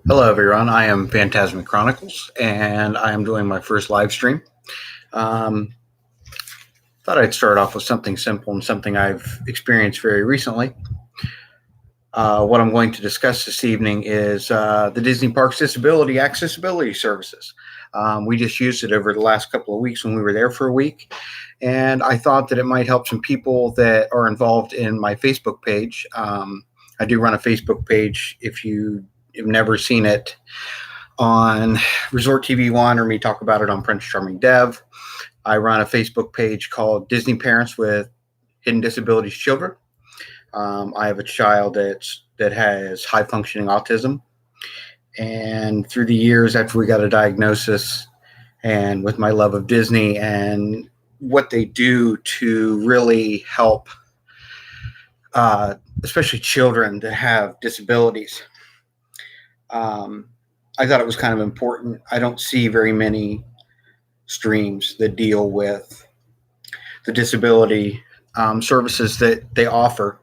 Hello, everyone. I am Phantasmic Chronicles, and I am doing my first live stream. Um, Thought I'd start off with something simple and something I've experienced very recently. What I'm going to discuss this evening is the Disney Parks Disability Accessibility Services. We just used it over the last couple of weeks when we were there for a week, and I thought that it might help some people that are involved in my Facebook page. I do run a Facebook page. If you have never seen it, on Resort TV One or me talk about it on Prince Charming Dev. I run a Facebook page called Disney Parents with Hidden Disabilities Children. I have a child that has high functioning autism, and through the years after we got a diagnosis, and with my love of Disney and what they do to really help, especially children that have disabilities. I thought it was kind of important. I don't see very many streams that deal with the disability services that they offer.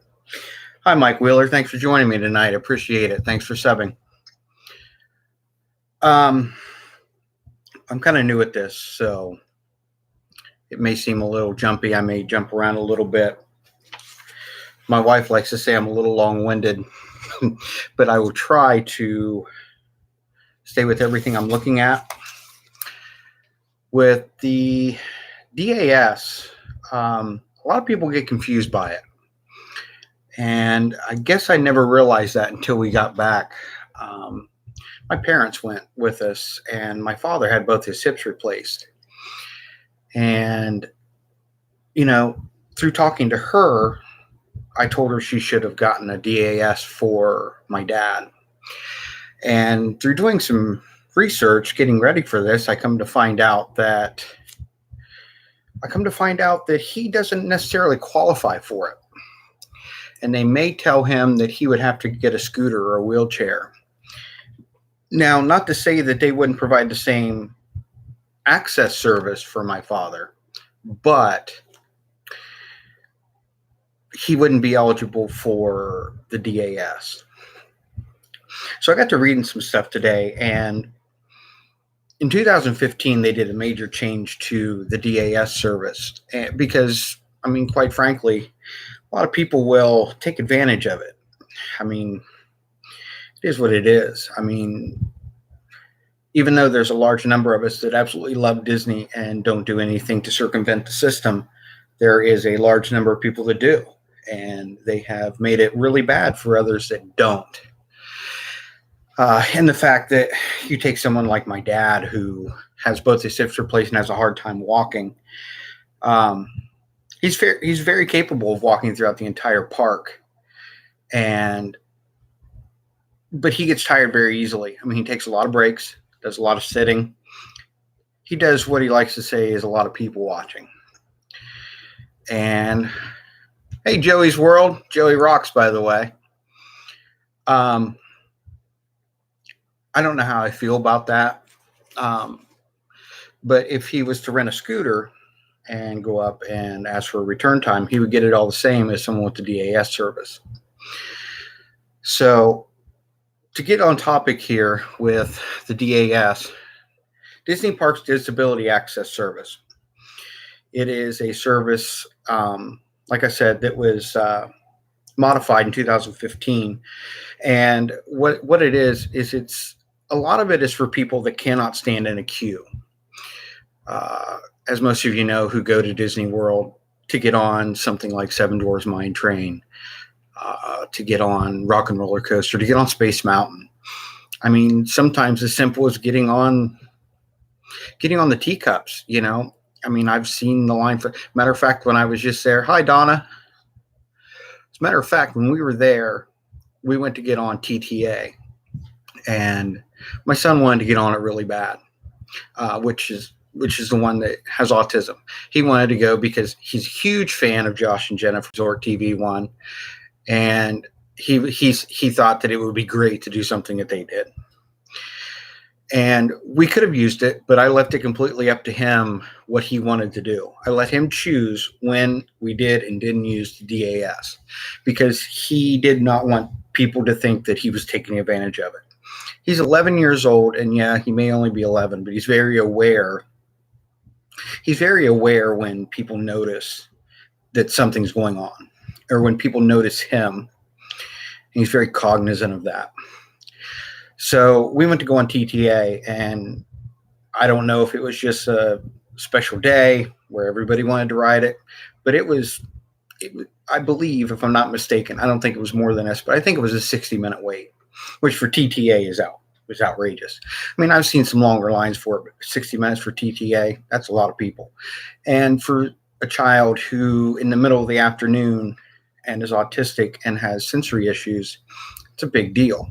Hi, Mike Wheeler. Thanks for joining me tonight. I appreciate it. Thanks for subbing. I'm kind of new at this, so it may seem a little jumpy. I may jump around a little bit. My wife likes to say I'm a little long-winded, but I will try to stay with everything I'm looking at. With the DAS, a lot of people get confused by it. And I guess I never realized that until we got back. My parents went with us, and my father had both his hips replaced. And, through talking to her, I told her she should have gotten a DAS for my dad. And through doing some research, getting ready for this, I come to find out that he doesn't necessarily qualify for it. And they may tell him that he would have to get a scooter or a wheelchair. Now, not to say that they wouldn't provide the same access service for my father, but he wouldn't be eligible for the DAS. So I got to reading some stuff today, and in 2015, they did a major change to the DAS service because, quite frankly, a lot of people will take advantage of it. It is what it is. Even though there's a large number of us that absolutely love Disney and don't do anything to circumvent the system, there is a large number of people that do, and they have made it really bad for others that don't. And the fact that you take someone like my dad, who has both his hips replaced and has a hard time walking, he's very capable of walking throughout the entire park, but he gets tired very easily. He takes a lot of breaks, does a lot of sitting. He does what he likes to say is a lot of people watching. And hey, Joey's World, Joey rocks, by the way. I don't know how I feel about that. But if he was to rent a scooter and go up and ask for a return time, he would get it all the same as someone with the DAS service. So to get on topic here with the DAS, Disney Parks Disability Access Service. It is a service, like I said, that was modified in 2015. And what it is it's a lot of it is for people that cannot stand in a queue. As most of you know who go to Disney World, to get on something like Seven Dwarfs Mine Train, to get on Rock and Roller Coaster, to get on Space Mountain. Sometimes as simple as getting on the teacups, I've seen the line for, matter of fact, when I was just there, hi, Donna. As a matter of fact, when we were there, we went to get on TTA, and my son wanted to get on it really bad, which is the one that has autism. He wanted to go because he's a huge fan of Josh and Jennifer Resort TV One, and he thought that it would be great to do something that they did. And we could have used it, but I left it completely up to him what he wanted to do. I let him choose when we did and didn't use the DAS, because he did not want people to think that he was taking advantage of it. He's 11 years old, and yeah, he may only be 11, but he's very aware. He's very aware when people notice that something's going on, or when people notice him. He's very cognizant of that. So we went to go on TTA, and I don't know if it was just a special day where everybody wanted to ride it, but I believe, if I'm not mistaken, I don't think it was more than this, but I think it was a 60-minute wait, which for TTA was outrageous. I mean, I've seen some longer lines for it, but 60 minutes for TTA, that's a lot of people. And for a child who in the middle of the afternoon and is autistic and has sensory issues, it's a big deal.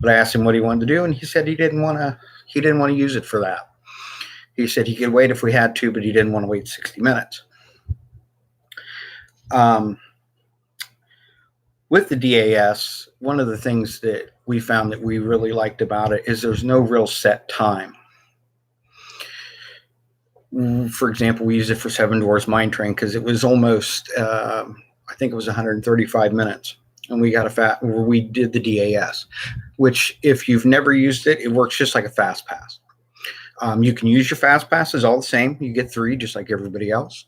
But I asked him what he wanted to do, and he said he didn't want to use it for that. He said he could wait if we had to, but he didn't want to wait 60 minutes. With the DAS, one of the things that we found that we really liked about it is there's no real set time. For example, we used it for Seven Dwarfs Mine Train because it was almost, I think it was 135 minutes. And we got we did the DAS, which if you've never used it, it works just like a fast pass. You can use your fast passes all the same. You get 3 just like everybody else.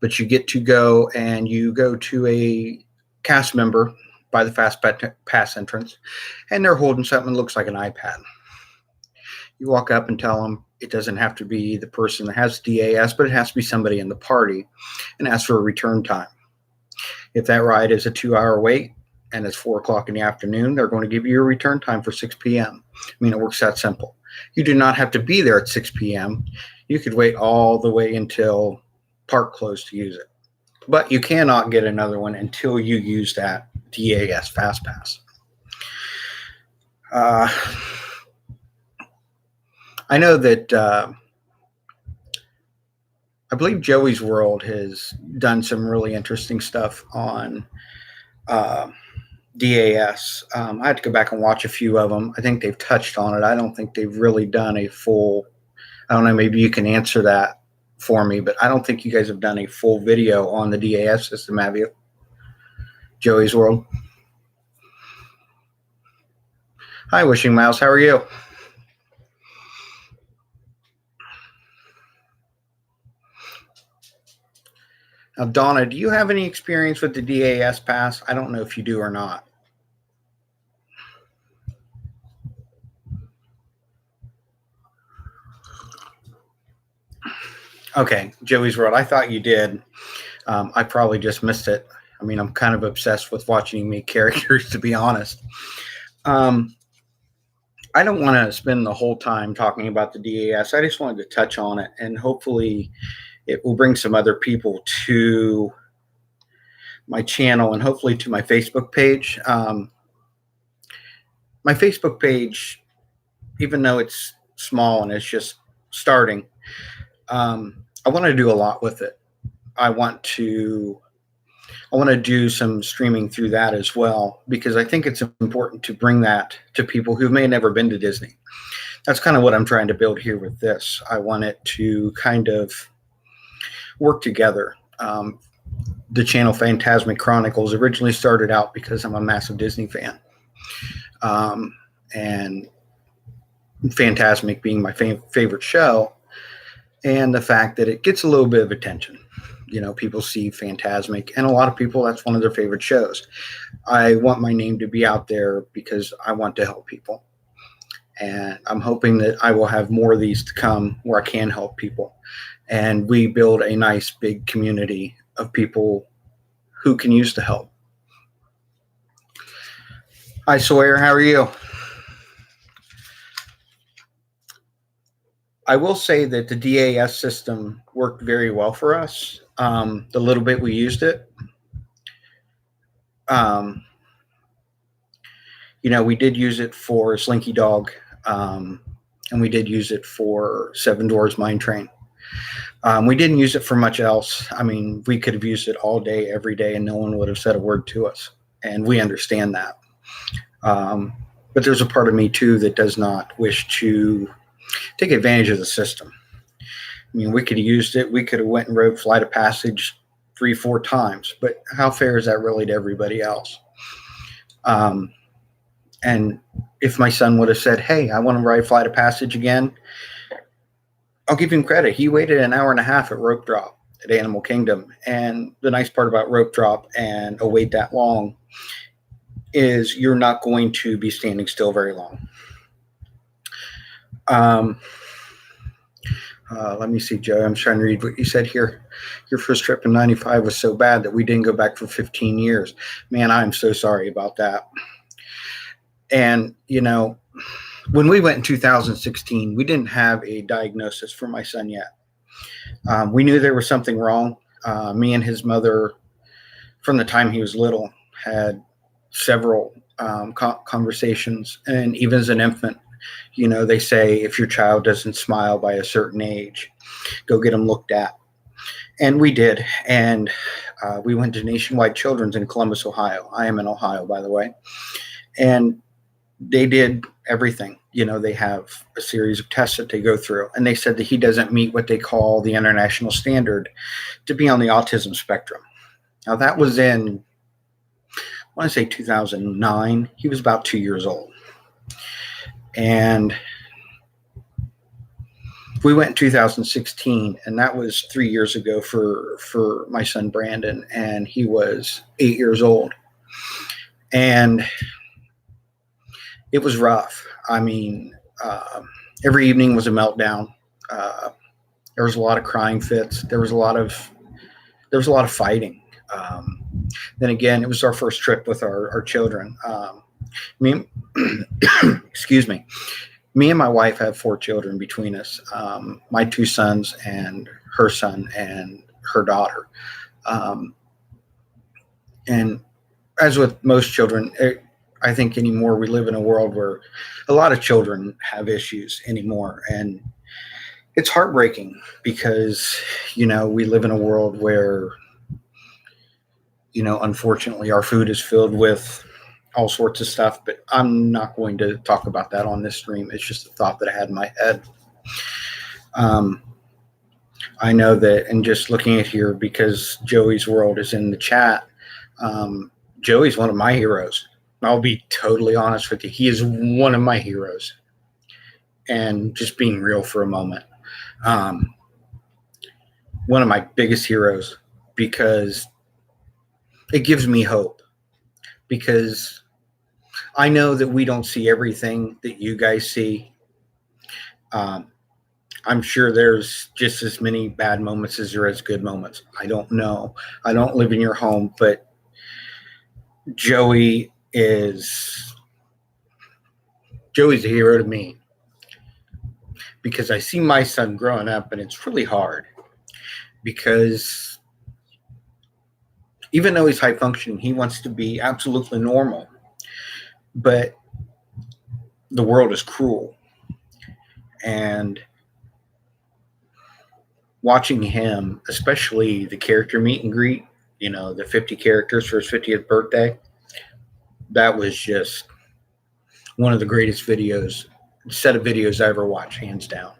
But you get to go and you go to a cast member by the fast pass entrance, and they're holding something that looks like an iPad. You walk up and tell them it doesn't have to be the person that has DAS, but it has to be somebody in the party, and ask for a return time. If that ride is a 2-hour wait and it's 4 o'clock in the afternoon, they're going to give you a return time for 6 p.m. I mean, it works that simple. You do not have to be there at 6 p.m. You could wait all the way until park closed to use it. But you cannot get another one until you use that DAS Fast Pass. I know that I believe Joey's World has done some really interesting stuff on DAS. I had to go back and watch a few of them. I think they've touched on it. I don't think they've really done a full, I don't know, maybe you can answer that for me, but I don't think you guys have done a full video on the DAS system, have you? Joey's World. Hi, Wishing Mouse. How are you? Now, Donna, do you have any experience with the DAS pass? I don't know if you do or not. Okay, Joey's World. I thought you did. I probably just missed it. I mean, I'm kind of obsessed with watching you make characters, to be honest. I don't want to spend the whole time talking about the DAS. I just wanted to touch on it, and hopefully it will bring some other people to my channel and hopefully to my Facebook page. My Facebook page, even though it's small and it's just starting, I want to do a lot with it. I want to do some streaming through that as well, because I think it's important to bring that to people who may have never been to Disney. That's kind of what I'm trying to build here with this. I want it to kind of work together. The channel Phantasmic Chronicles originally started out because I'm a massive Disney fan. And Phantasmic being my favorite show, and the fact that it gets a little bit of attention. You know, people see Phantasmic, and a lot of people, that's one of their favorite shows. I want my name to be out there because I want to help people. And I'm hoping that I will have more of these to come where I can help people. And we build a nice big community of people who can use the help. Hi, Sawyer. How are you? I will say that the DAS system worked very well for us. The little bit we used it. We did use it for Slinky Dog, and we did use it for Seven Dwarfs Mine Train. We didn't use it for much else. I mean, we could have used it all day, every day, and no one would have said a word to us. And we understand that. But there's a part of me, too, that does not wish to take advantage of the system. I mean, we could have used it. We could have went and rode Flight of Passage 3-4 times. But how fair is that really to everybody else? And if my son would have said, "Hey, I want to ride Flight of Passage again," I'll give him credit. He waited an hour and a half at rope drop at Animal Kingdom. And the nice part about rope drop and a wait that long is you're not going to be standing still very long. Let me see, Joe. I'm trying to read what you said here. Your first trip in 95 was so bad that we didn't go back for 15 years. Man, I'm so sorry about that. And, when we went in 2016, we didn't have a diagnosis for my son yet. We knew there was something wrong. Me and his mother, from the time he was little, had several conversations. And even as an infant, they say if your child doesn't smile by a certain age, go get them looked at. And we did. And we went to Nationwide Children's in Columbus, Ohio. I am in Ohio, by the way. And they did everything. They have a series of tests that they go through. And they said that he doesn't meet what they call the international standard to be on the autism spectrum. Now, that was in, I want to say 2009. He was about 2 years old. And we went in 2016, and that was 3 years ago for my son Brandon, and he was 8 years old. And it was rough. I mean, every evening was a meltdown. There was a lot of crying fits. There was a lot of fighting. Then again, it was our first trip with our children. Excuse me. Me and my wife have 4 children between us. My 2 sons and her son and her daughter. And as with most children, I think anymore we live in a world where a lot of children have issues anymore. And it's heartbreaking because, we live in a world where, unfortunately our food is filled with all sorts of stuff, but I'm not going to talk about that on this stream. It's just a thought that I had in my head. I know that, and just looking at here, because Joey's World is in the chat, Joey's one of my heroes. I'll be totally honest with you. He is one of my heroes. And just being real for a moment. One of my biggest heroes, because it gives me hope. Because I know that we don't see everything that you guys see. I'm sure there's just as many bad moments as there is good moments. I don't know. I don't live in your home, but Joey's a hero to me, because I see my son growing up, and it's really hard, because even though he's high functioning, he wants to be absolutely normal, but the world is cruel. And watching him, especially the character meet and greet, the 50 characters for his 50th birthday, that was just one of the greatest set of videos I ever watched, hands down.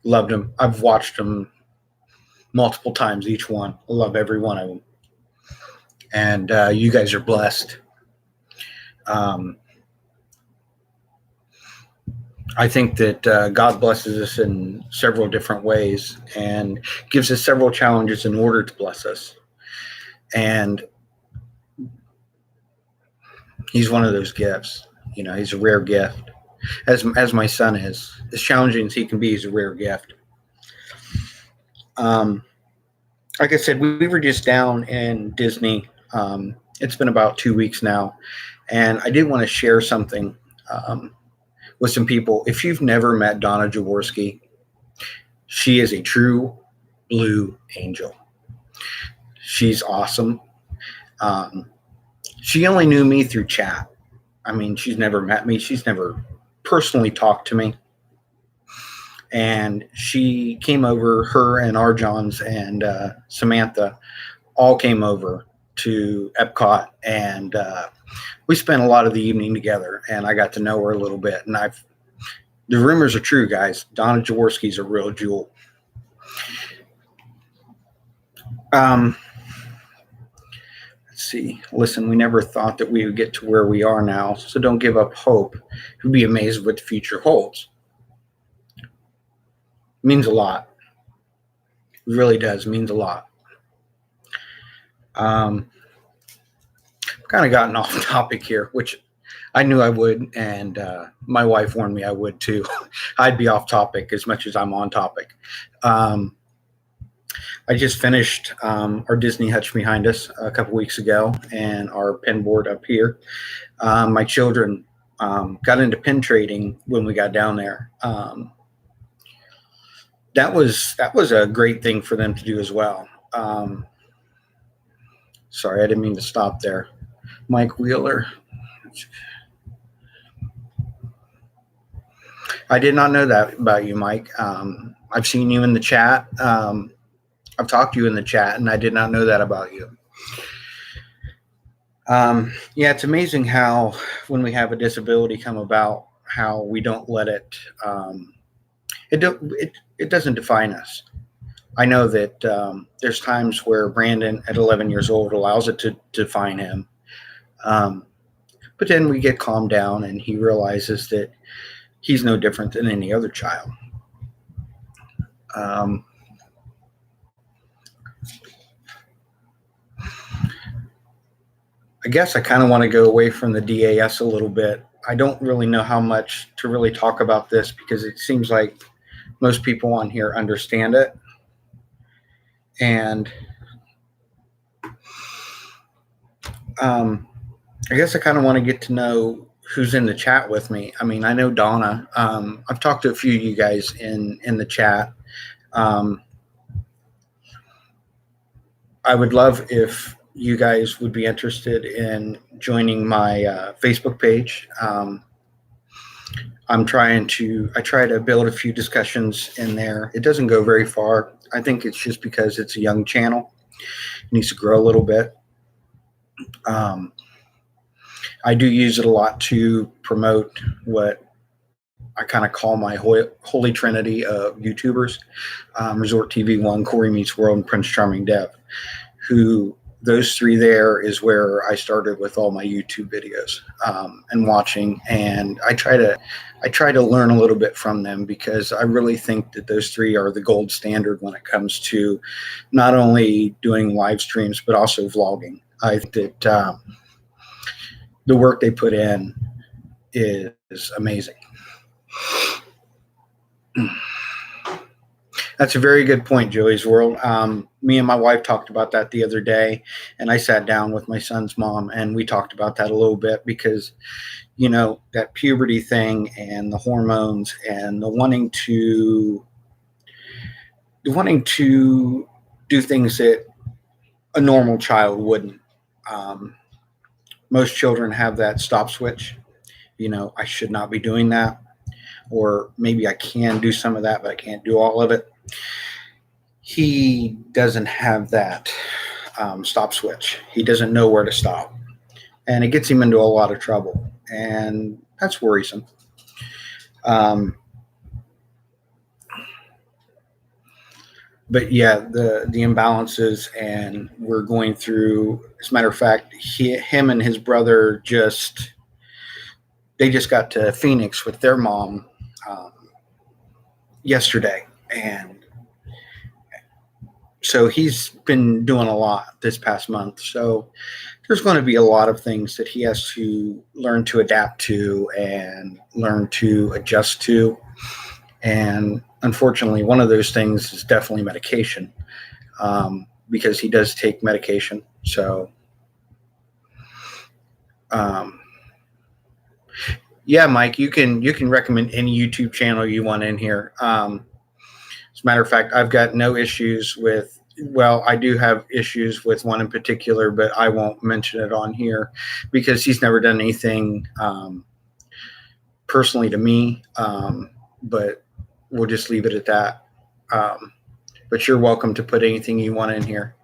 Loved them. I've watched them multiple times, each one. I love every one of them. And you guys are blessed. I think that God blesses us in several different ways and gives us several challenges in order to bless us. And he's one of those gifts. He's a rare gift. As my son is. As challenging as he can be, he's a rare gift. Like I said, we were just down in Disney. It's been about 2 weeks now. And I did want to share something with some people. If you've never met Donna Jaworski, she is a true blue angel. She's awesome. She only knew me through chat. I mean, she's never met me. She's never personally talked to me. And she came over, her and Arjons and Samantha all came over to Epcot, and we spent a lot of the evening together, and I got to know her a little bit. And the rumors are true, guys. Donna Jaworski's a real jewel. Let's see. Listen, we never thought that we would get to where we are now, so don't give up hope. You'll be amazed what the future holds. It means a lot. It really does. It means a lot. I've kind of gotten off topic here, which I knew I would, and my wife warned me I would too. I'd be off topic as much as I'm on topic. I just finished our Disney Hutch behind us a couple weeks ago, and our pen board up here. My children got into pen trading when we got down there. That was a great thing for them to do as well. Sorry, I didn't mean to stop there. Mike Wheeler. I did not know that about you, Mike. I've seen you in the chat. I've talked to you in the chat, and I did not know that about you. Yeah, it's amazing how when we have a disability come about, how we don't let it. It doesn't define us. I know that there's times where Brandon, at 11 years old, allows it to define him. But then we get calmed down, and he realizes that he's no different than any other child. I guess I kind of want to go away from the DAS a little bit. I don't really know how much to really talk about this because it seems like most people on here understand it. And I guess I kind of want to get to know who's in the chat with me. I mean, I know Donna. I've talked to a few of you guys in the chat. I would love if you guys would be interested in joining my Facebook page. I try to build a few discussions in there. It doesn't go very far. I think it's just because it's a young channel. It needs to grow a little bit. I do use it a lot to promote what I kind of call my holy trinity of YouTubers, Resort TV One, Corey Meets World, and Prince Charming Dev, who those three there is where I started with all my YouTube videos and watching. And I try to learn a little bit from them because I really think that those three are the gold standard when it comes to not only doing live streams, but also vlogging. I think that the work they put in is amazing. That's a very good point, Joey's World. Me and my wife talked about that the other day, and I sat down with my son's mom, and we talked about that a little bit because, you know, that puberty thing and the hormones and the wanting to do things that a normal child wouldn't. Most children have that stop switch. You know, I should not be doing that. Or maybe I can do some of that, but I can't do all of it. He doesn't have that stop switch. He doesn't know where to stop. And it gets him into a lot of trouble. And that's worrisome. But yeah, the imbalances, and we're going through, as a matter of fact, him and his brother they just got to Phoenix with their mom yesterday. And so he's been doing a lot this past month. So there's going to be a lot of things that he has to learn to adapt to and learn to adjust to. And unfortunately, one of those things is definitely medication, because he does take medication. So, yeah, Mike, you can recommend any YouTube channel you want in here. As a matter of fact, I've got no issues with. Well, I do have issues with one in particular, but I won't mention it on here because he's never done anything personally to me. But we'll just leave it at that. But you're welcome to put anything you want in here.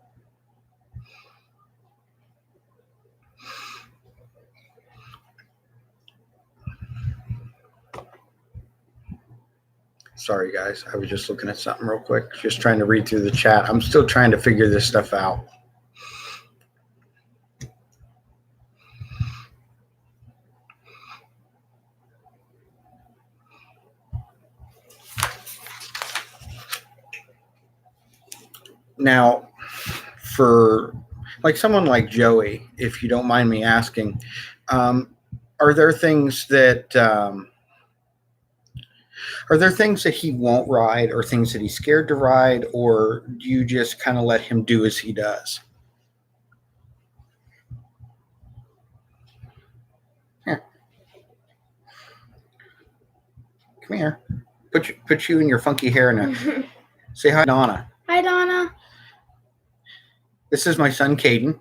Sorry, guys. I was just looking at something real quick. Just trying to read through the chat. I'm still trying to figure this stuff out. Now, for like someone like Joey, if you don't mind me asking, um, are there things that he won't ride, or things that he's scared to ride, or do you just kind of let him do as he does? Here, come here. Put you in your funky hair now. Say hi, Donna. Hi, Donna. This is my son, Caden.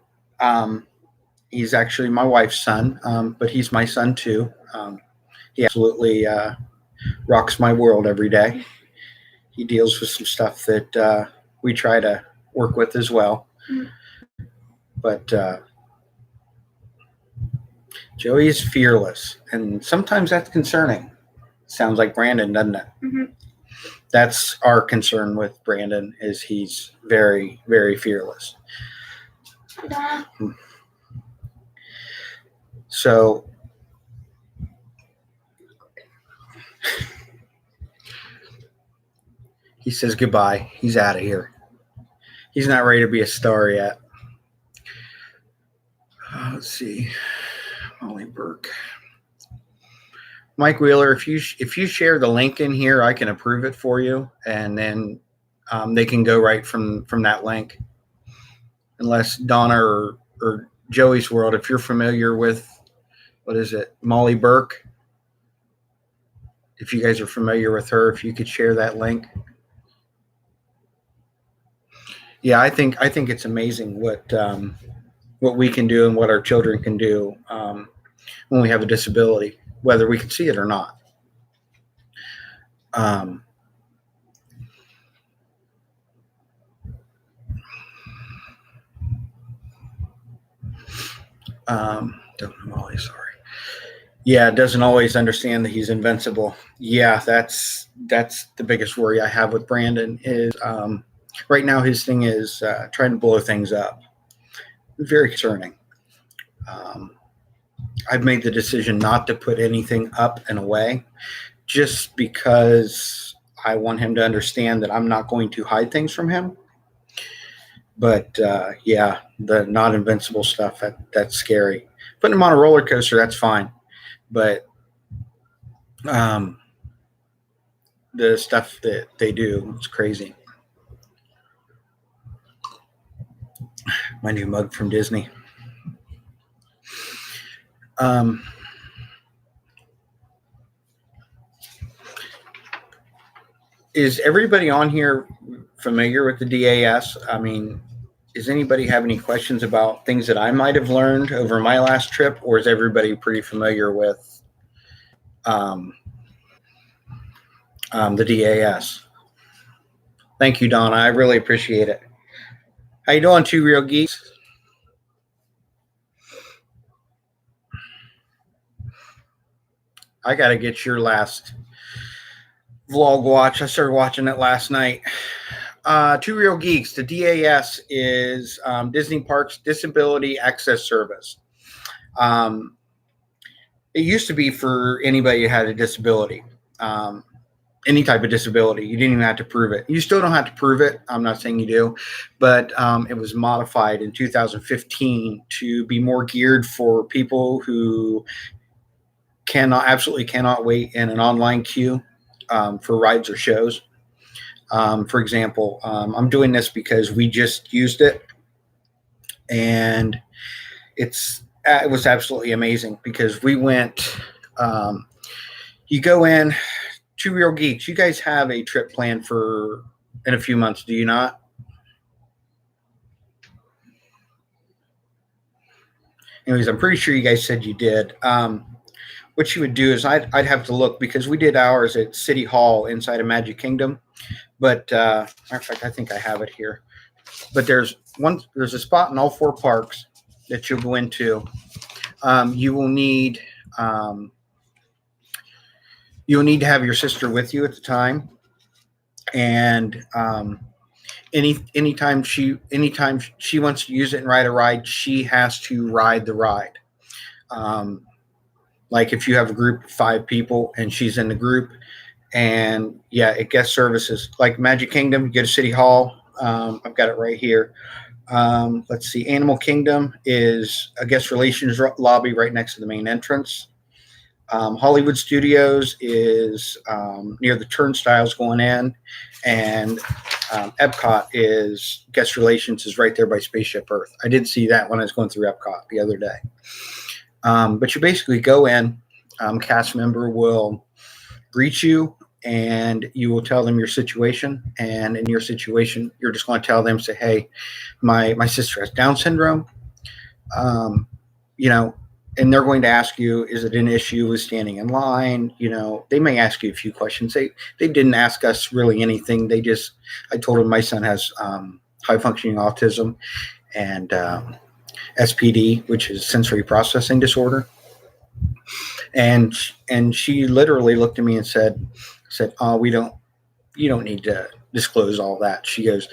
He's actually my wife's son, but he's my son too. He absolutely rocks my world every day. He deals with some stuff that we try to work with as well. But Joey is fearless, and sometimes that's concerning. Sounds like Brandon, doesn't it? Mm-hmm. That's our concern with Brandon, is he's very, very fearless. Donna. So he says goodbye. He's out of here. He's not ready to be a star yet. Let's see. Molly Burke. Mike Wheeler, if you share the link in here, I can approve it for you, and then they can go right from that link. Unless Donna or Joey's World, if you're familiar with, what is it, Molly Burke, if you guys are familiar with her, if you could share that link. Yeah, I think it's amazing what we can do and what our children can do when we have a disability, whether we can see it or not. Don't know, Molly, sorry. Yeah, doesn't always understand that he's invincible. Yeah, that's the biggest worry I have with Brandon is right now his thing is trying to blow things up. Very concerning. I've made the decision not to put anything up and away, just because I want him to understand that I'm not going to hide things from him. But yeah, the not invincible stuff, that's scary. Putting him on a roller coaster, that's fine. But the stuff that they do, it's crazy. My new mug from Disney. Is everybody on here familiar with the DAS? I mean, does anybody have any questions about things that I might have learned over my last trip, or is everybody pretty familiar with the DAS? Thank you, Donna. I really appreciate it. How you doing, Two Real Geeks? I got to get your last vlog watch. I started watching it last night. Two Real Geeks. The DAS is Disney Parks Disability Access Service. It used to be for anybody who had a disability, any type of disability. You didn't even have to prove it. You still don't have to prove it. I'm not saying you do, but it was modified in 2015 to be more geared for people who absolutely cannot wait in an online queue for rides or shows. For example, I'm doing this because we just used it, and it was absolutely amazing because we went. You go in, Two Real Geeks. You guys have a trip planned for in a few months, do you not? Anyways, I'm pretty sure you guys said you did. What you would do is I'd have to look, because we did ours at City Hall inside of Magic Kingdom. But matter of fact, I think I have it here. But there's a spot in all four parks that you'll go into. You will need to have your sister with you at the time, and anytime she wants to use it and ride a ride, she has to ride the ride. Like if you have a group of 5 people and she's in the group, and yeah, it guest services like Magic Kingdom, you go to City Hall, I've got it right here. Let's see. Animal Kingdom is a guest relations lobby right next to the main entrance. Hollywood Studios is near the turnstiles going in, and Epcot is guest relations is right there by Spaceship Earth. I did see that when I was going through Epcot the other day. But you basically go in, cast member will greet you, and you will tell them your situation. And in your situation, you're just going to tell them, say, hey, my sister has Down syndrome. You know, and they're going to ask you, is it an issue with standing in line? You know, they may ask you a few questions. They didn't ask us really anything. I told them my son has high functioning autism and SPD, which is sensory processing disorder. And she literally looked at me and said, oh, you don't need to disclose all that. She goes,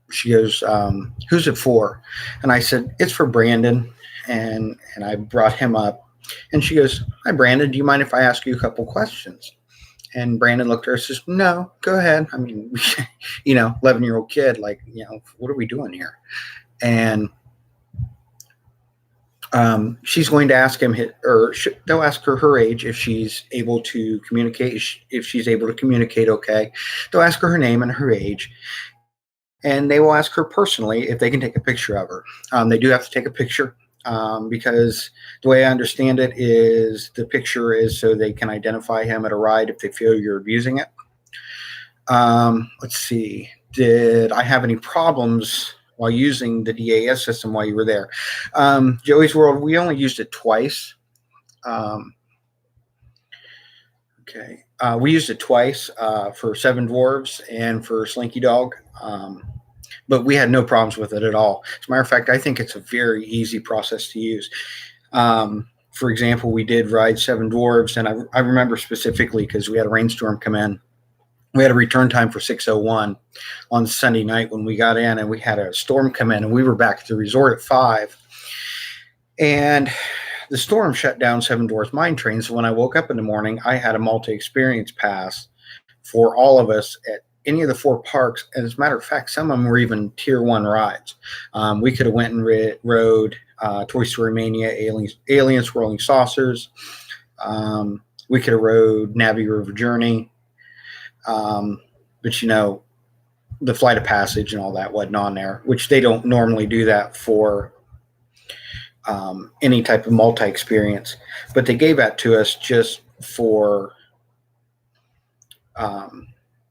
who's it for? And I said, it's for Brandon. And I brought him up, and she goes, hi, Brandon, do you mind if I ask you a couple questions? And Brandon looked at her and says, no, go ahead. I mean, 11-year-old kid, like, what are we doing here? And she's going to ask him, they'll ask her age, if she's able to communicate, if she's able to communicate okay. They'll ask her name and her age, and they will ask her personally if they can take a picture of her. They do have to take a picture. Because the way I understand it is the picture is so they can identify him at a ride if they feel you're abusing it. Let's see. Did I have any problems while using the DAS system while you were there? Joey's World, we only used it twice. Okay. We used it twice for Seven Dwarves and for Slinky Dog. But we had no problems with it at all. As a matter of fact, I think it's a very easy process to use. For example, we did ride Seven Dwarves, and I remember specifically because we had a rainstorm come in. We had a return time for 6:01 on Sunday night when we got in, and we had a storm come in, and we were back at the resort at 5. And the storm shut down Seven Dwarfs Mine Train. So when I woke up in the morning, I had a multi-experience pass for all of us at any of the 4 parks. And as a matter of fact, some of them were even tier 1 rides. We could have went and rode Toy Story Mania, Aliens Swirling Saucers. We could have rode Navi River Journey. But the Flight of Passage and all that wasn't on there, which they don't normally do that for any type of multi-experience. But they gave that to us just for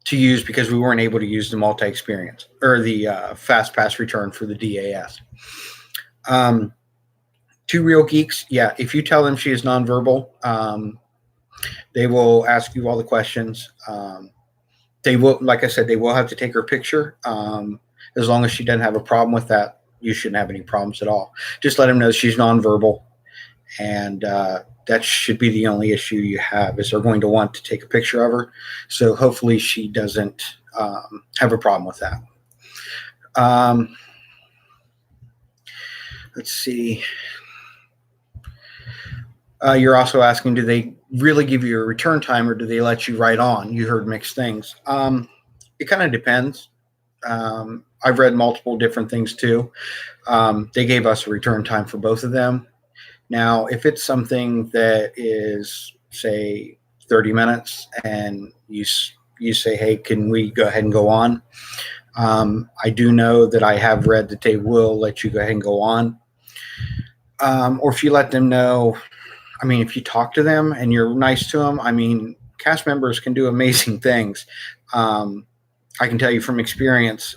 to use because we weren't able to use the multi-experience or the fast pass return for the DAS. 2 Real Geeks, yeah, if you tell them she is nonverbal, they will ask you all the questions. They will, like I said, they will have to take her picture. As long as she doesn't have a problem with that, you shouldn't have any problems at all. Just let them know she's nonverbal, and that should be the only issue you have, is they're going to want to take a picture of her. So hopefully she doesn't have a problem with that. Let's see. You're also asking, do they really give you a return time or do they let you ride on? You heard mixed things. It kind of depends. I've read multiple different things too. They gave us a return time for both of them. Now, if it's something that is, say, 30 minutes and you say, hey, can we go ahead and go on? I do know that I have read that they will let you go ahead and go on. Or if you let them know, I mean, if you talk to them and you're nice to them, I mean, cast members can do amazing things. I can tell you from experience,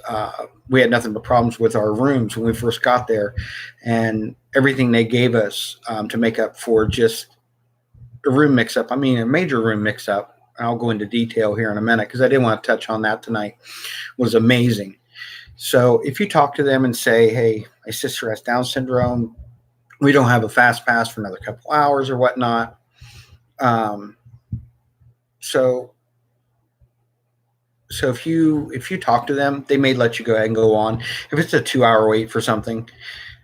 we had nothing but problems with our rooms when we first got there, and everything they gave us to make up for just a room mix-up. I mean, a major room mix-up. I'll go into detail here in a minute because I didn't want to touch on that tonight. Was amazing. So if you talk to them and say, hey, my sister has Down syndrome, we don't have a fast pass for another couple hours or whatnot. So if you talk to them, they may let you go ahead and go on. If it's a 2-hour wait for something,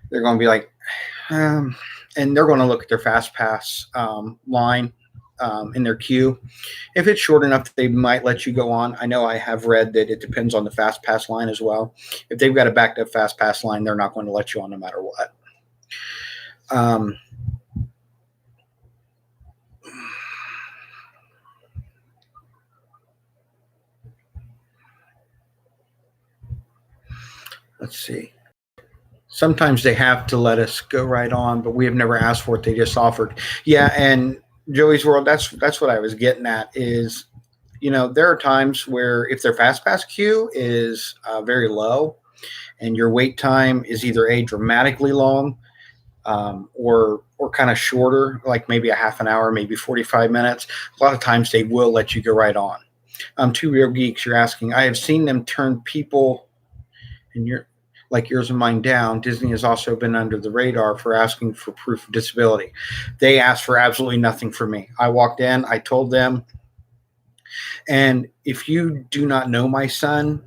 they're going to be like, and they're going to look at their fast pass line in their queue. If it's short enough, they might let you go on. I know I have read that it depends on the fast pass line as well. If they've got a backed up fast pass line, they're not going to let you on no matter what. Let's see. Sometimes they have to let us go right on, but we have never asked for it. They just offered. Yeah, and Joey's World, that's what I was getting at is, there are times where if their fast pass queue is very low and your wait time is either dramatically long or kind of shorter, like maybe a half an hour, maybe 45 minutes, a lot of times they will let you go right on. Two Real Geeks, you're asking, I have seen them turn people and like yours and mine down. Disney has also been under the radar for asking for proof of disability. They asked for absolutely nothing from me. I walked in, I told them, and if you do not know my son,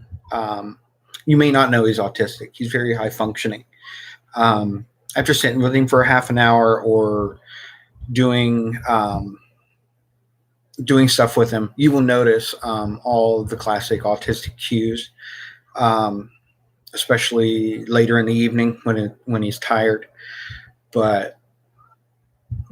you may not know he's autistic. He's very high functioning. After sitting with him for a half an hour or doing stuff with him, you will notice all the classic autistic cues, especially later in the evening when he's tired. But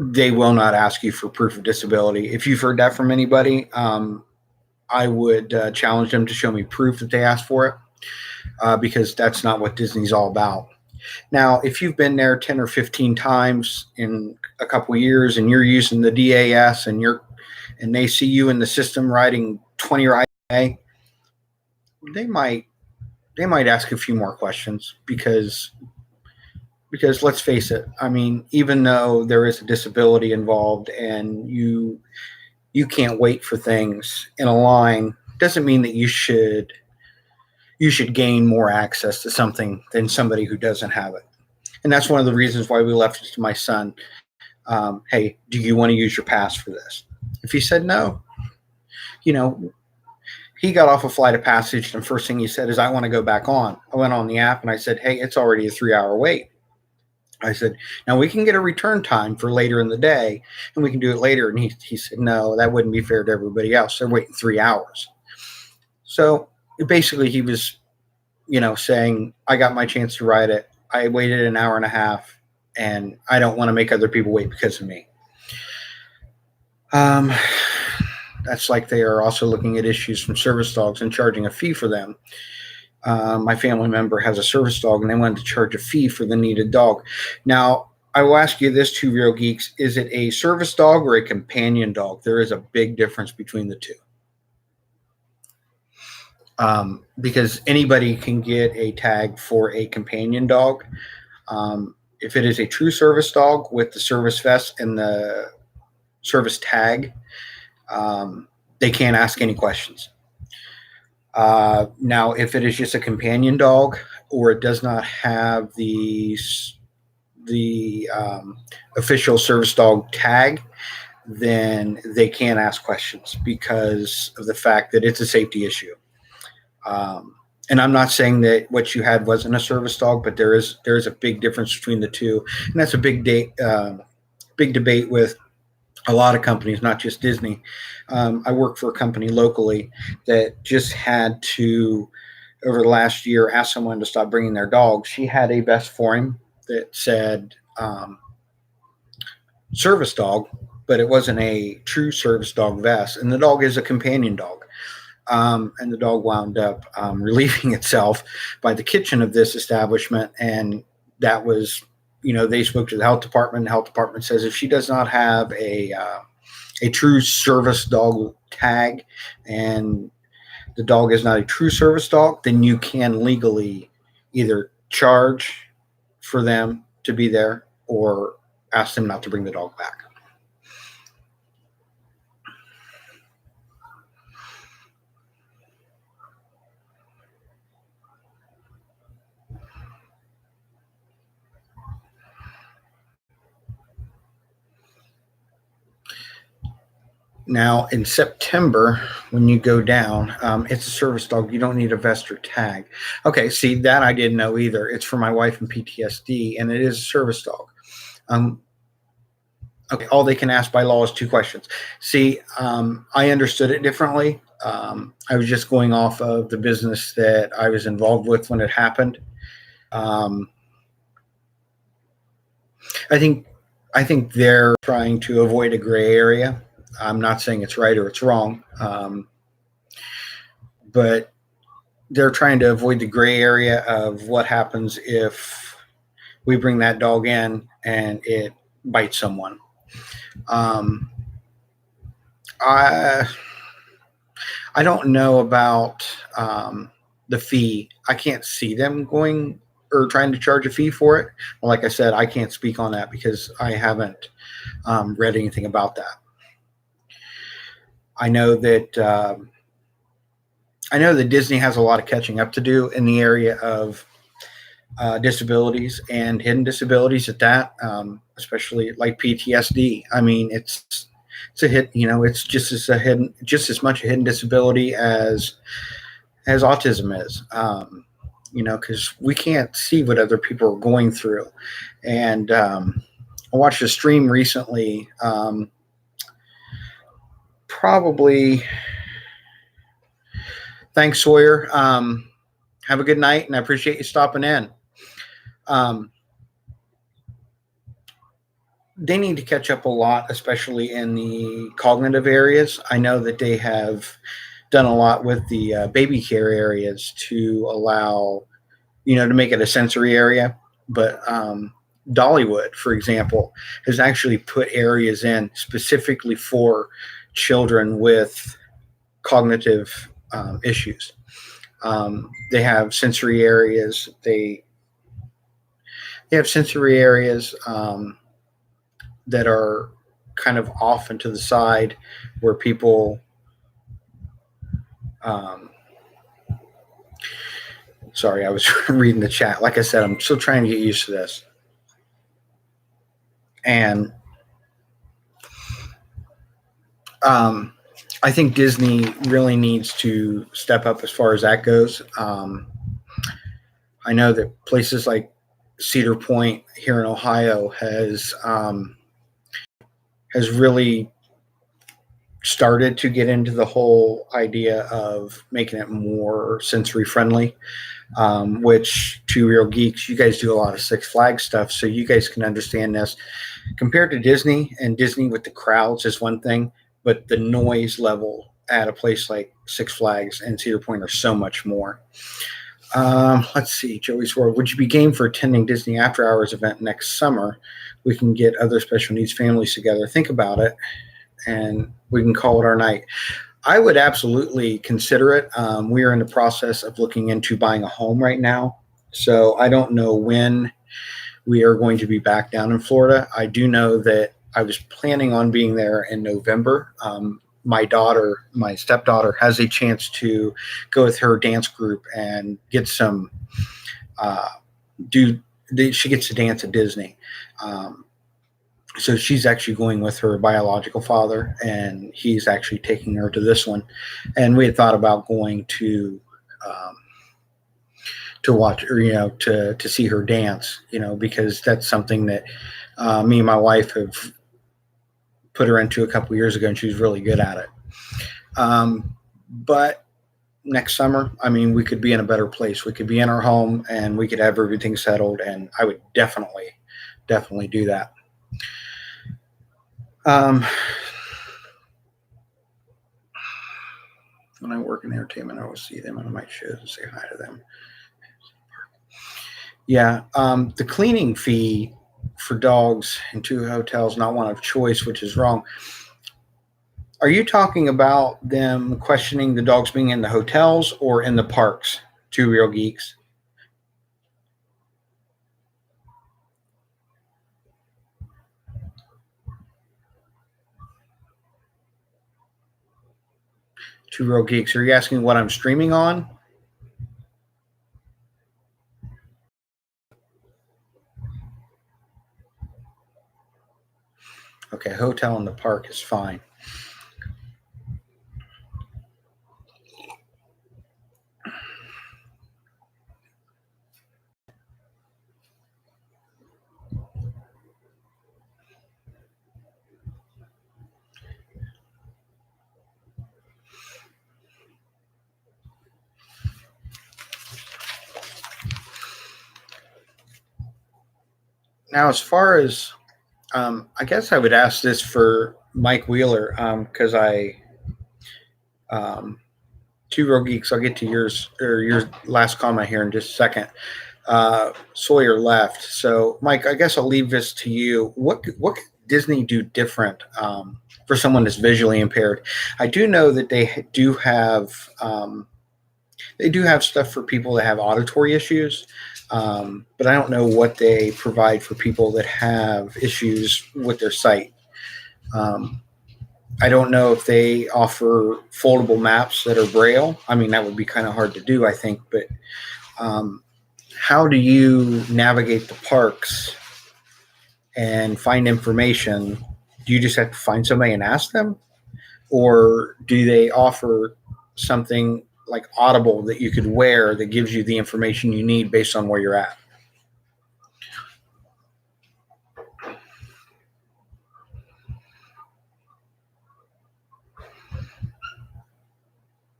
they will not ask you for proof of disability. If you've heard that from anybody, I would challenge them to show me proof that they asked for it, because that's not what Disney's all about. Now, if you've been there 10 or 15 times in a couple of years and you're using the DAS and they see you in the system riding 20 rides a day, they might ask a few more questions because let's face it, I mean, even though there is a disability involved and you can't wait for things in a line, doesn't mean that you should gain more access to something than somebody who doesn't have it. And that's one of the reasons why we left it to my son. Hey, do you want to use your pass for this? If he said no, he got off a Flight of Passage, and the first thing he said is, I want to go back on. I went on the app and I said, hey, it's already a 3-hour wait. I said, now we can get a return time for later in the day and we can do it later. And he said, no, that wouldn't be fair to everybody else. They're waiting 3 hours. So basically he was, saying, I got my chance to ride it. I waited an hour and a half and I don't want to make other people wait because of me. That's like they are also looking at issues from service dogs and charging a fee for them. My family member has a service dog and they wanted to charge a fee for the needed dog. Now, I will ask you this, Two Real Geeks, is it a service dog or a companion dog? There is a big difference between the two. Because anybody can get a tag for a companion dog. If it is a true service dog with the service vest and the service tag, they can't ask any questions. Now, if it is just a companion dog or it does not have the official service dog tag, then they can't ask questions because of the fact that it's a safety issue. And I'm not saying that what you had wasn't a service dog, but there is a big difference between the two, and that's a big debate with a lot of companies, not just Disney. I work for a company locally that just had to, over the last year, ask someone to stop bringing their dog. She had a vest for him that said service dog, but it wasn't a true service dog vest, and the dog is a companion dog. And the dog wound up relieving itself by the kitchen of this establishment. And that was, they spoke to the health department. The health department says if she does not have a true service dog tag and the dog is not a true service dog, then you can legally either charge for them to be there or ask them not to bring the dog back. Now, in September, when you go down, it's a service dog. You don't need a vest or tag. Okay, see, that I didn't know either. It's for my wife and PTSD, and it is a service dog. Okay, all they can ask by law is 2 questions. See, I understood it differently. I was just going off of the business that I was involved with when it happened. Um, I think I think they're trying to avoid a gray area. I'm not saying it's right or it's wrong, but they're trying to avoid the gray area of what happens if we bring that dog in and it bites someone. Um, I I don't know about the fee. I can't see them going or trying to charge a fee for it. Like I said, I can't speak on that because I haven't read anything about that. I know that Disney has a lot of catching up to do in the area of disabilities and hidden disabilities at that, especially like PTSD. I mean, it's a hit. It's just as much a hidden disability as autism is. Because we can't see what other people are going through. And I watched a stream recently. Probably, thanks, Sawyer. Have a good night, and I appreciate you stopping in. Um, they need to catch up a lot, especially in the cognitive areas. I know that they have done a lot with the baby care areas to allow, to make it a sensory area. But Dollywood, for example, has actually put areas in specifically for children with cognitive issues. They have sensory areas. They have sensory areas that are kind of off and to the side where people. Um, sorry, I was reading the chat. Like I said, I'm still trying to get used to this. And I think Disney really needs to step up as far as that goes. I know that places like Cedar Point here in Ohio has really started to get into the whole idea of making it more sensory friendly. Which, to Real Geeks, you guys do a lot of Six Flags stuff, so you guys can understand this. Compared to Disney, and Disney with the crowds is one thing, but the noise level at a place like Six Flags and Cedar Point are so much more. Let's see, Joey's World. Would you be game for attending Disney After Hours event next summer? We can get other special needs families together. Think about it, and we can call it our night. I would absolutely consider it. We are in the process of looking into buying a home right now. So I don't know when we are going to be back down in Florida. I do know that I was planning on being there in November. My stepdaughter, has a chance to go with her dance group and get some, she gets to dance at Disney. So she's actually going with her biological father, and he's actually taking her to this one. And we had thought about going to watch, or to see her dance, because that's something that me and my wife have put her into a couple years ago, and she's really good at it. But next summer, I mean, we could be in a better place. We could be in our home, and we could have everything settled, and I would definitely do that. When I work in entertainment, I always see them and I might show and say hi to them. Yeah, the cleaning fee for dogs in 2 hotels, not one of choice, which is wrong. Are you talking about them questioning the dogs being in the hotels or in the parks? 2 Real Geeks. Two Real Geeks. Are you asking what I'm streaming on? Okay, hotel in the park is fine. Now, as far as I guess I would ask this for Mike Wheeler because um, Two Real Geeks. I'll get to yours or your last comment here in just a second. Sawyer left, so Mike, I guess I'll leave this to you. What could Disney do different for someone that's visually impaired? I do know that they do have stuff for people that have auditory issues, but I don't know what they provide for people that have issues with their sight. Um, I don't know if they offer foldable maps that are braille. I mean, that would be kind of hard to do, I think. But um, how do you navigate the parks and find information? Do you just have to find somebody and ask them, or do they offer something like Audible that you could wear that gives you the information you need based on where you're at?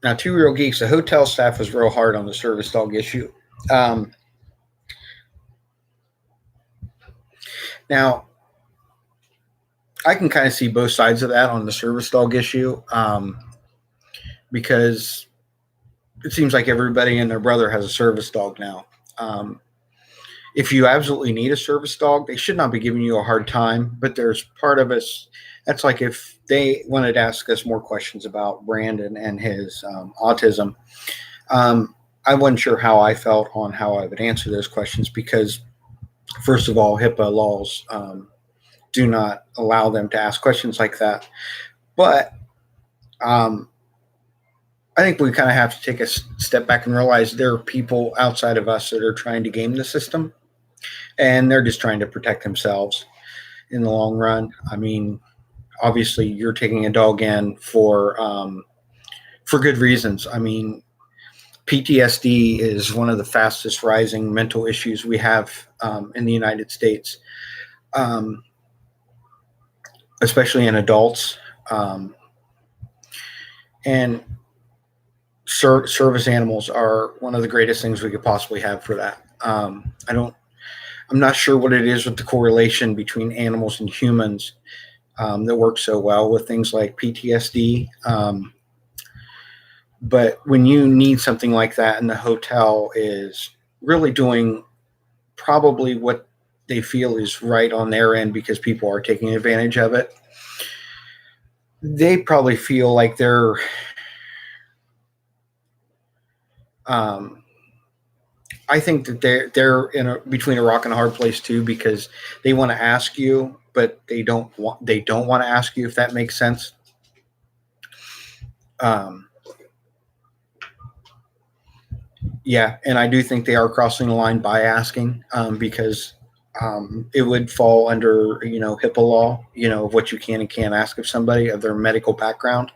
Now, Two Real Geeks, the hotel staff was real hard on the service dog issue. Um, Now, I can kind of see both sides of that on the service dog issue because it seems like everybody and their brother has a service dog now. Um, if you absolutely need a service dog, they should not be giving you a hard time. But there's part of us that's like if they wanted to ask us more questions about Brandon and his autism. I wasn't sure how I felt on how I would answer those questions because, first of all, HIPAA laws do not allow them to ask questions like that. But um, I think we kind of have to take a step back and realize there are people outside of us that are trying to game the system, and they're just trying to protect themselves in the long run. I mean, obviously, you're taking a dog in for good reasons. I mean, PTSD is one of the fastest rising mental issues we have in the United States, um, especially in adults. And service animals are one of the greatest things we could possibly have for that. I'm not sure what it is with the correlation between animals and humans that works so well with things like PTSD. But when you need something like that and the hotel is really doing probably what they feel is right on their end because people are taking advantage of it, they probably feel like they're I think that they're between a rock and a hard place too because they want to ask you, but they don't want to ask you if that makes sense. Um, yeah, and I do think they are crossing the line by asking because it would fall under HIPAA law, of what you can and can't ask of somebody of their medical background.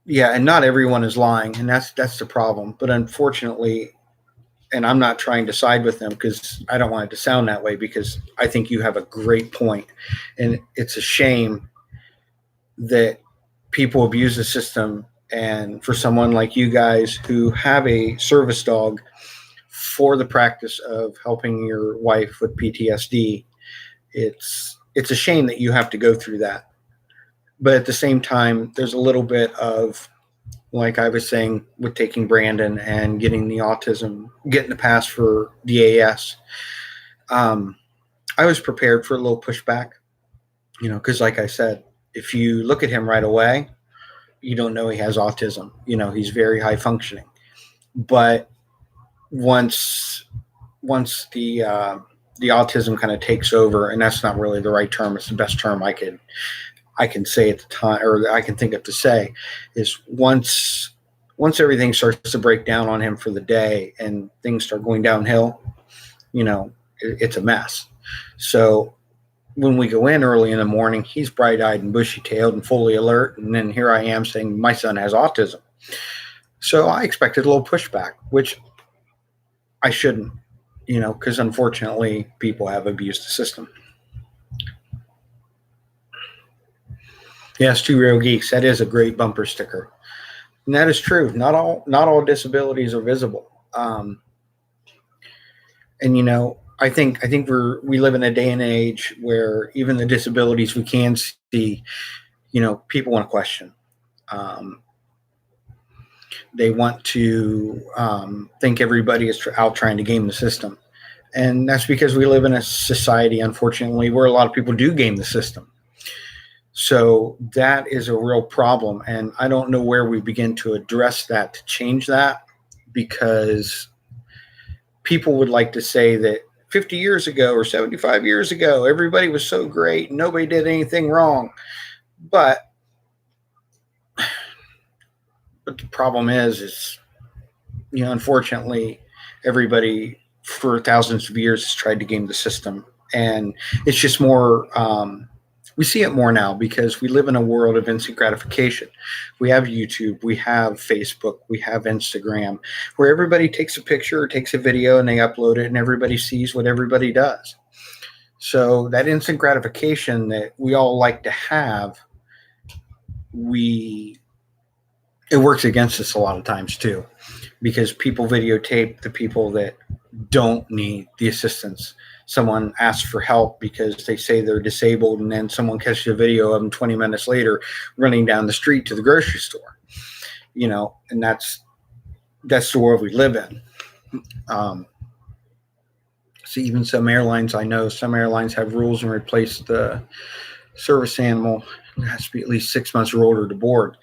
Yeah, and not everyone is lying, and that's the problem. But unfortunately, and I'm not trying to side with them because I don't want it to sound that way because I think you have a great point, and it's a shame that people abuse the system. And for someone like you guys who have a service dog for the practice of helping your wife with PTSD, it's a shame that you have to go through that. But at the same time, there's a little bit of, like I was saying, with taking Brandon and getting the autism, getting the pass for DAS. I was prepared for a little pushback, because like I said, if you look at him right away, you don't know he has autism. He's very high functioning. But once the autism kind of takes over, and that's not really the right term, it's the best term I can say at the time, or I can think of to say, is once everything starts to break down on him for the day and things start going downhill, it's a mess. So when we go in early in the morning, he's bright-eyed and bushy-tailed and fully alert, and then here I am saying my son has autism. So I expected a little pushback, which I shouldn't, because unfortunately people have abused the system. Yes, Two Real Geeks. That is a great bumper sticker, and that is true. Not all disabilities are visible. And I think we live in a day and age where even the disabilities we can see, people want to question. Um, they want to think everybody is out trying to game the system, and that's because we live in a society, unfortunately, where a lot of people do game the system. So that is a real problem, and I don't know where we begin to address that to change that, because people would like to say that 50 years ago or 75 years ago, everybody was so great, nobody did anything wrong. But the problem is unfortunately, everybody for thousands of years has tried to game the system, and it's just more. We see it more now because we live in a world of instant gratification. We have YouTube, we have Facebook, we have Instagram, where everybody takes a picture or takes a video and they upload it, and everybody sees what everybody does. So that instant gratification that we all like to have, we it works against us a lot of times too, because people videotape the people that don't need the assistance. Someone asks for help because they say they're disabled, and then someone catches a video of them 20 minutes later running down the street to the grocery store. And that's the world we live in. So even some airlines, I know some airlines have rules and replace the service animal. It has to be at least 6 months or older to board.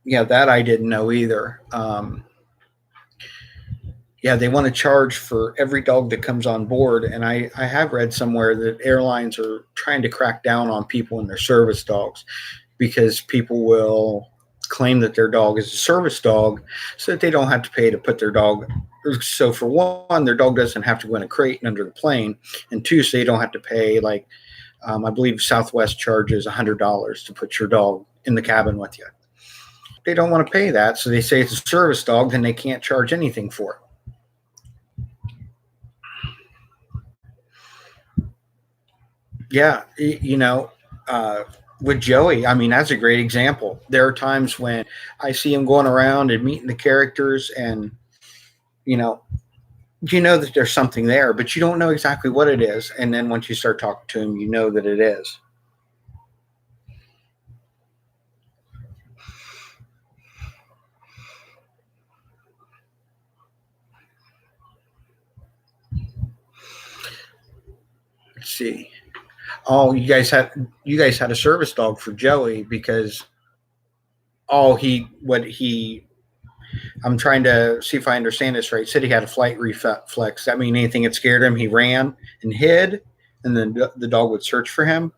Yeah, that I didn't know either. Yeah, they want to charge for every dog that comes on board. And I have read somewhere that airlines are trying to crack down on people and their service dogs, because people will claim that their dog is a service dog so that they don't have to pay to put their dog. So for one, their dog doesn't have to go in a crate and under the plane. And two, so they don't have to pay, like, I believe Southwest charges $100 to put your dog in the cabin with you. They don't want to pay that, so they say it's a service dog, then they can't charge anything for it. Yeah, with Joey, I mean, that's a great example. There are times when I see him going around and meeting the characters, and you know, that there's something there, but you don't know exactly what it is. And then once you start talking to him, you know that it is. Let's see. Oh, you guys had a service dog for Joey because I'm trying to see if I understand this right. Said he had a flight reflex. That mean anything that scared him, he ran and hid, and then the dog would search for him.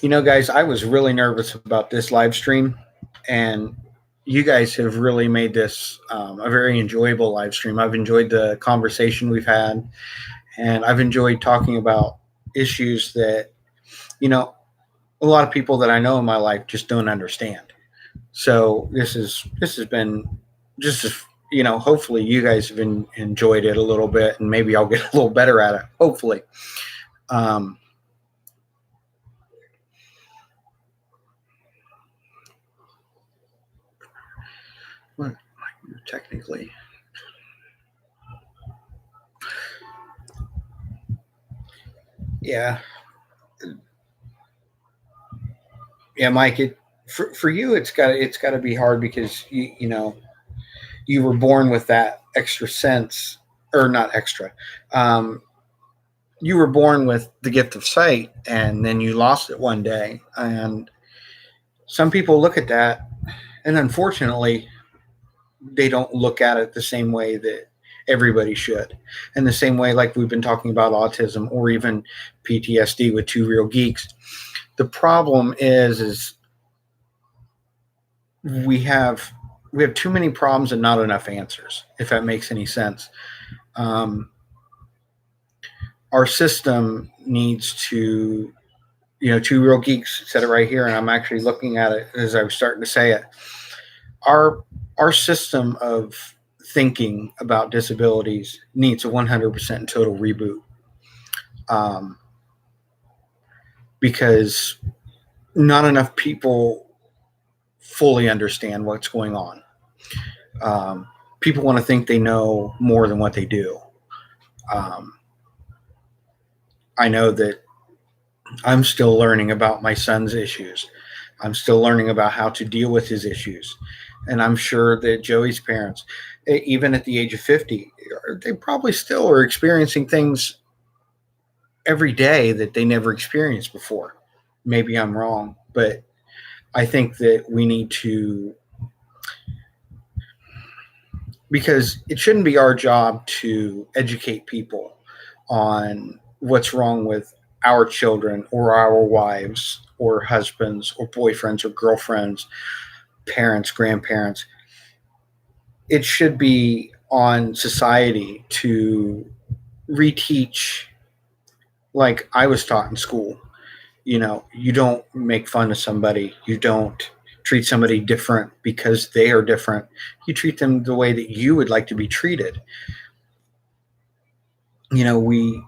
Guys, I was really nervous about this live stream, and you guys have really made this a very enjoyable live stream. I've enjoyed the conversation we've had, and I've enjoyed talking about issues that, a lot of people that I know in my life just don't understand. So this has been just, hopefully you guys have enjoyed it a little bit, and maybe I'll get a little better at it, hopefully. Um, Technically, yeah, Mike. For you, it's got to be hard because you were born with that extra sense, or not extra. Um, you were born with the gift of sight, and then you lost it one day. And some people look at that, and unfortunately, they don't look at it the same way that everybody should. In the same way, like we've been talking about autism or even PTSD with Two Real Geeks. The problem is we have too many problems and not enough answers, if that makes any sense. Our system needs to, Two Real Geeks said it right here, and I'm actually looking at it as I was starting to say it. Our our system of thinking about disabilities needs a 100% total reboot, because not enough people fully understand what's going on. People want to think they know more than what they do. I know that I'm still learning about my son's issues. I'm still learning about how to deal with his issues. And I'm sure that Joey's parents, even at the age of 50, they probably still are experiencing things every day that they never experienced before. Maybe I'm wrong, but I think that we need to, because it shouldn't be our job to educate people on what's wrong with our children or our wives or husbands or boyfriends or girlfriends, parents, grandparents. It should be on society to reteach, like I was taught in school. You don't make fun of somebody. You don't treat somebody different because they are different. You treat them the way that you would like to be treated. And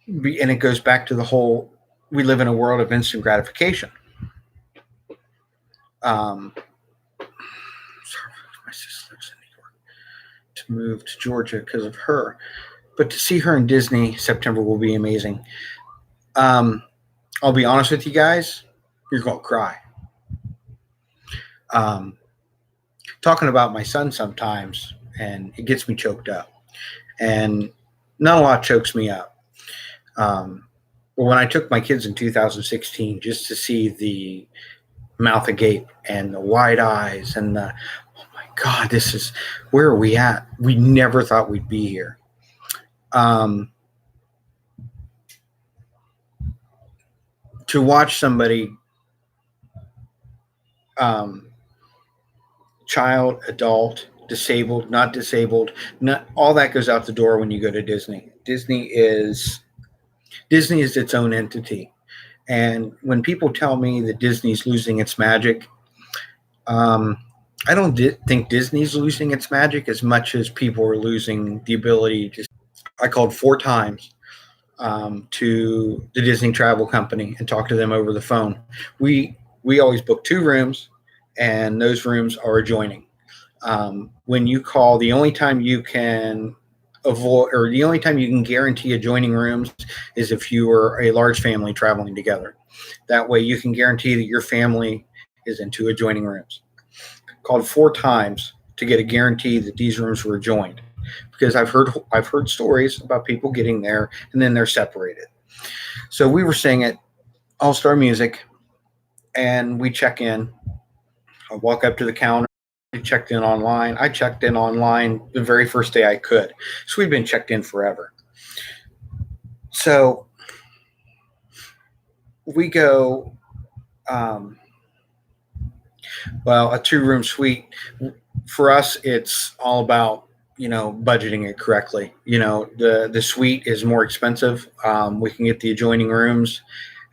it goes back to the whole, we live in a world of instant gratification. Sorry, my sister lives in New York, to move to Georgia because of her. But to see her in Disney, September will be amazing. I'll be honest with you guys, you're going to cry. Talking about my son sometimes, and it gets me choked up. And not a lot chokes me up. But when I took my kids in 2016, just to see the mouth agape and the wide eyes and the, oh my God, where are we at? We never thought we'd be here. To watch somebody, child, adult, disabled, not disabled, all that goes out the door when you go to Disney. Disney is its own entity. And when people tell me that Disney's losing its magic, I don't think Disney's losing its magic as much as people are losing the ability to. I called 4 times to the Disney Travel Company and talked to them over the phone. We always book 2 rooms, and those rooms are adjoining. When you call, the only time you can avoid, or the only time you can guarantee adjoining rooms, is if you are a large family traveling together. That way you can guarantee that your family is in 2 adjoining rooms. Called 4 times to get a guarantee that these rooms were adjoined, because I've heard stories about people getting there and then they're separated. So we were staying at All Star Music, and we check in. I walk up to the counter. I checked in online. I checked in online the very first day I could. So we've been checked in forever. So we go, a 2-room suite. For us, it's all about, budgeting it correctly. The suite is more expensive. We can get the adjoining rooms,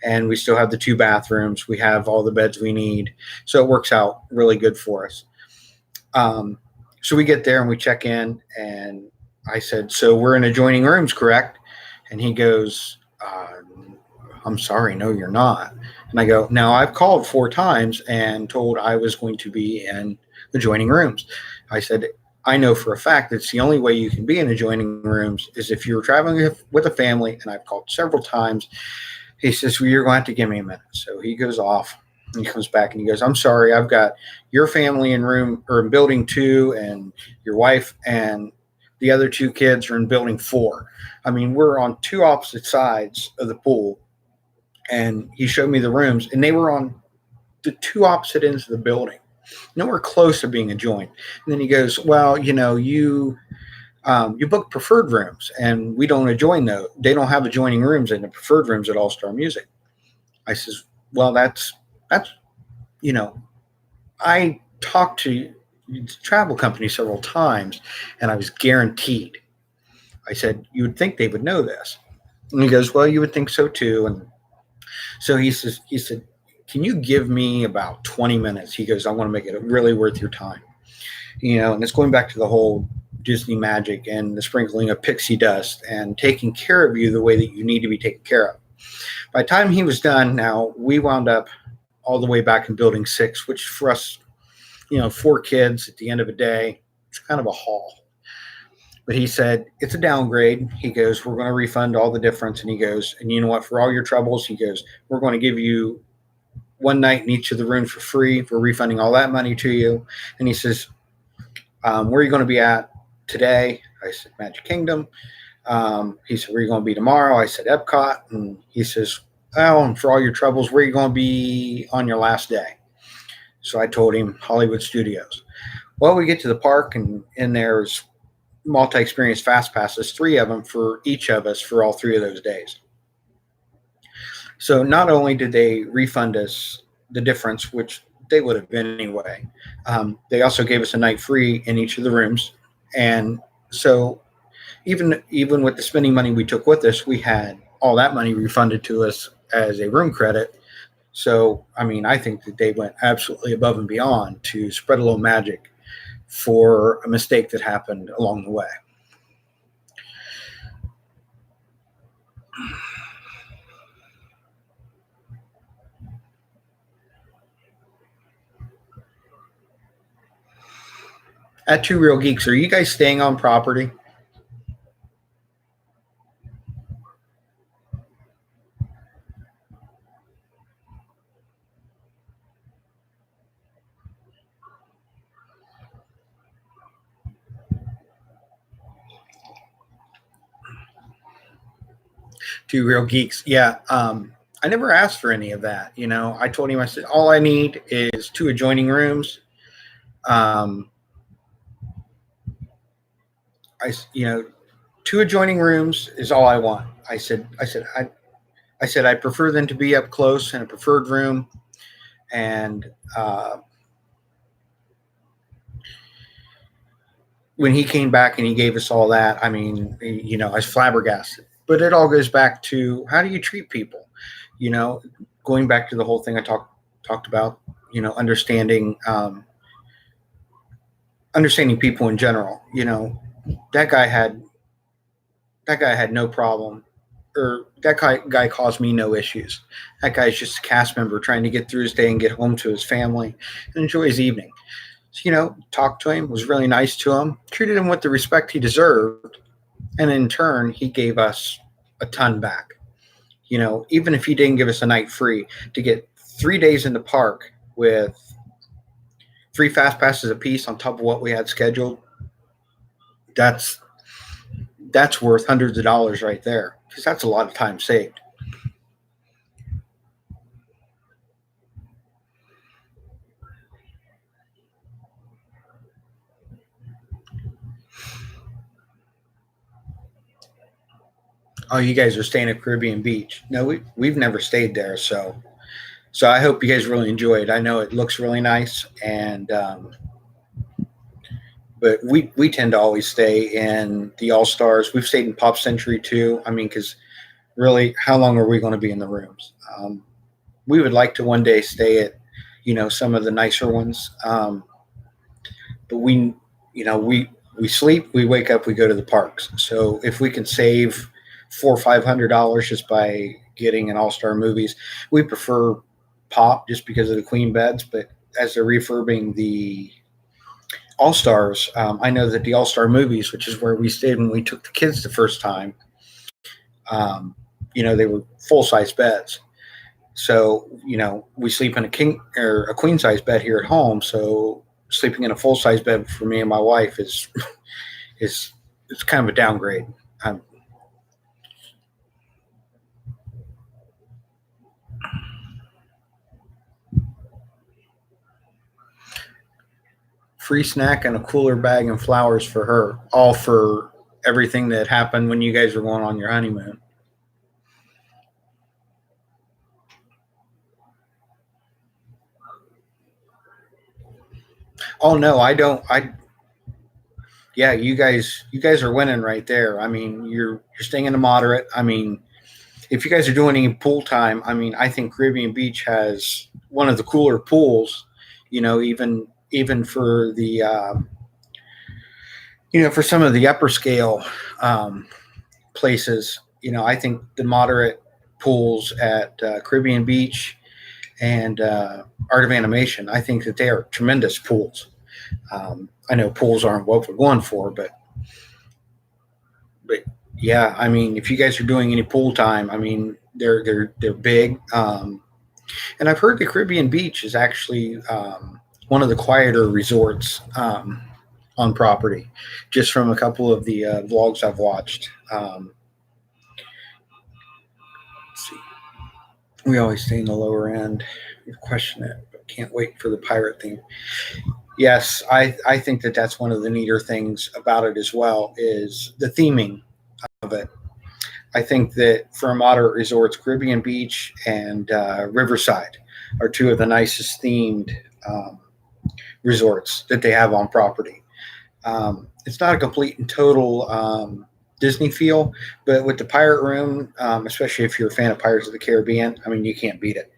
and we still have the 2 bathrooms. We have all the beds we need. So it works out really good for us. So we get there and we check in, and I said, so we're in adjoining rooms, correct? And he goes, I'm sorry, no, you're not. And I go, now I've called 4 times and told I was going to be in adjoining rooms. I said, I know for a fact that's the only way you can be in adjoining rooms is if you're traveling with a family, and I've called several times. He says, well, you're going to have to give me a minute. So he goes off. He comes back and he goes, I'm sorry, I've got your family in room or in building 2, and your wife and the other 2 kids are in building 4. I mean, we're on 2 opposite sides of the pool. And he showed me the rooms, and they were on the 2 opposite ends of the building, nowhere close to being adjoined. And then he goes, well, you book preferred rooms, and we don't adjoin those. They don't have adjoining rooms in the preferred rooms at All Star Music. I says, well, that's, I talked to the travel company several times, and I was guaranteed. I said, you would think they would know this. And he goes, well, you would think so too. And so he said, can you give me about 20 minutes? He goes, I want to make it really worth your time. And it's going back to the whole Disney magic and the sprinkling of pixie dust and taking care of you the way that you need to be taken care of. By the time he was done, now we wound up all the way back in building 6, which for us, 4 kids at the end of a day, it's kind of a haul. But he said, it's a downgrade. He goes, we're going to refund all the difference. And he goes, and you know what, for all your troubles, he goes, we're going to give you one night in each of the rooms for free. We're refunding all that money to you. And he says, where are you going to be at today? I said, Magic Kingdom. He said, where are you going to be tomorrow? I said, Epcot. And he says, oh, and for all your troubles, where are you going to be on your last day? So I told him Hollywood Studios. Well, we get to the park, and there's multi-experience fast passes, 3 of them for each of us for all 3 of those days. So not only did they refund us the difference, which they would have been anyway, they also gave us a night free in each of the rooms. And so even with the spending money we took with us, we had all that money refunded to us as a room credit. So, I think that they went absolutely above and beyond to spread a little magic for a mistake that happened along the way. At Two Real Geeks, are you guys staying on property? Two Real Geeks. Yeah. I never asked for any of that. I told him, I said, all I need is 2 adjoining rooms. I 2 adjoining rooms is all I want. I said, I prefer them to be up close in a preferred room. And when he came back and he gave us all that, I was flabbergasted. But it all goes back to, how do you treat people? Going back to the whole thing I talked about, understanding people in general. That guy had no problem, or that guy caused me no issues. That guy's just a cast member trying to get through his day and get home to his family and enjoy his evening. So, talked to him, was really nice to him, treated him with the respect he deserved. And in turn, he gave us a ton back. Even if he didn't give us a night free, to get 3 days in the park with 3 fast passes apiece on top of what we had scheduled, that's worth hundreds of dollars right there, because that's a lot of time saved. Oh, you guys are staying at Caribbean Beach. No, we've never stayed there. So I hope you guys really enjoy it. I know it looks really nice, and but we tend to always stay in the All Stars. We've stayed in Pop Century too. Because really, how long are we going to be in the rooms? We would like to one day stay at some of the nicer ones, but we sleep, we wake up, we go to the parks. So if we can save $400 or $500 just by getting an All-Star Movies, we prefer Pop just because of the queen beds. But as they're refurbing the All-Stars, I know that the All-Star Movies, which is where we stayed when we took the kids the first time, they were full-size beds. So we sleep in a king or a queen-size bed here at home. So sleeping in a full-size bed for me and my wife is it's kind of a downgrade. Free snack and a cooler bag and flowers for her, all for everything that happened when you guys were going on your honeymoon. Oh no, I don't. Yeah, you guys are winning right there. You're staying in the moderate. If you guys are doing any pool time, I think Caribbean Beach has one of the cooler pools. Even for the For some of the upper scale places, I think the moderate pools at Caribbean Beach and Art of Animation, I think that they are tremendous pools. I know pools aren't what we're going for, but yeah, I mean, if you guys are doing any pool time, I mean, they're big. And I've heard the Caribbean Beach is actually one of the quieter resorts on property, just from a couple of the vlogs I've watched. Let's see. We always stay in the lower end. We question it, but can't wait for the pirate theme. Yes, I think that that's one of the neater things about it as well is the theming of it. I think that for moderate resorts, Caribbean Beach and Riverside are two of the nicest themed resorts that they have on property. It's not a complete and total Disney feel, but with the Pirate Room, especially if you're a fan of Pirates of the Caribbean, I mean, you can't beat it.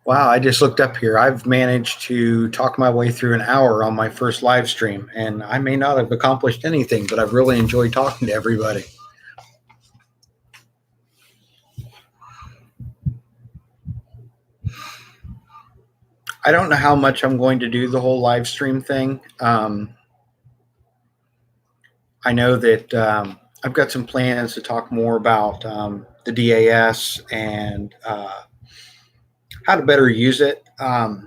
Wow, I just looked up here. I've managed to talk my way through an hour on my first live stream, and I may not have accomplished anything, but I've really enjoyed talking to everybody. I don't know how much I'm going to do the whole live stream thing. I know that I've got some plans to talk more about the DAS and how to better use it. I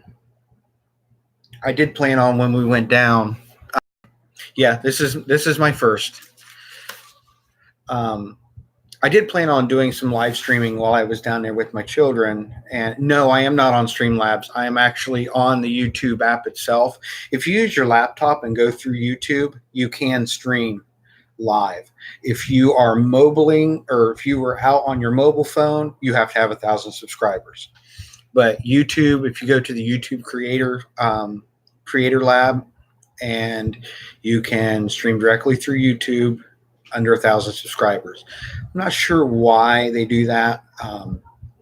did plan on when we went down. Yeah, this is my first. I did plan on doing some live streaming while I was down there with my children. And no, I am not on Streamlabs. I am actually on the YouTube app itself. If you use your laptop and go through YouTube, you can stream live. If you are mobiling or if you were out on your mobile phone, you have to have 1,000 subscribers. But YouTube, if you go to the YouTube Creator Lab, and you can stream directly through YouTube under 1,000 subscribers. I'm not sure why they do that,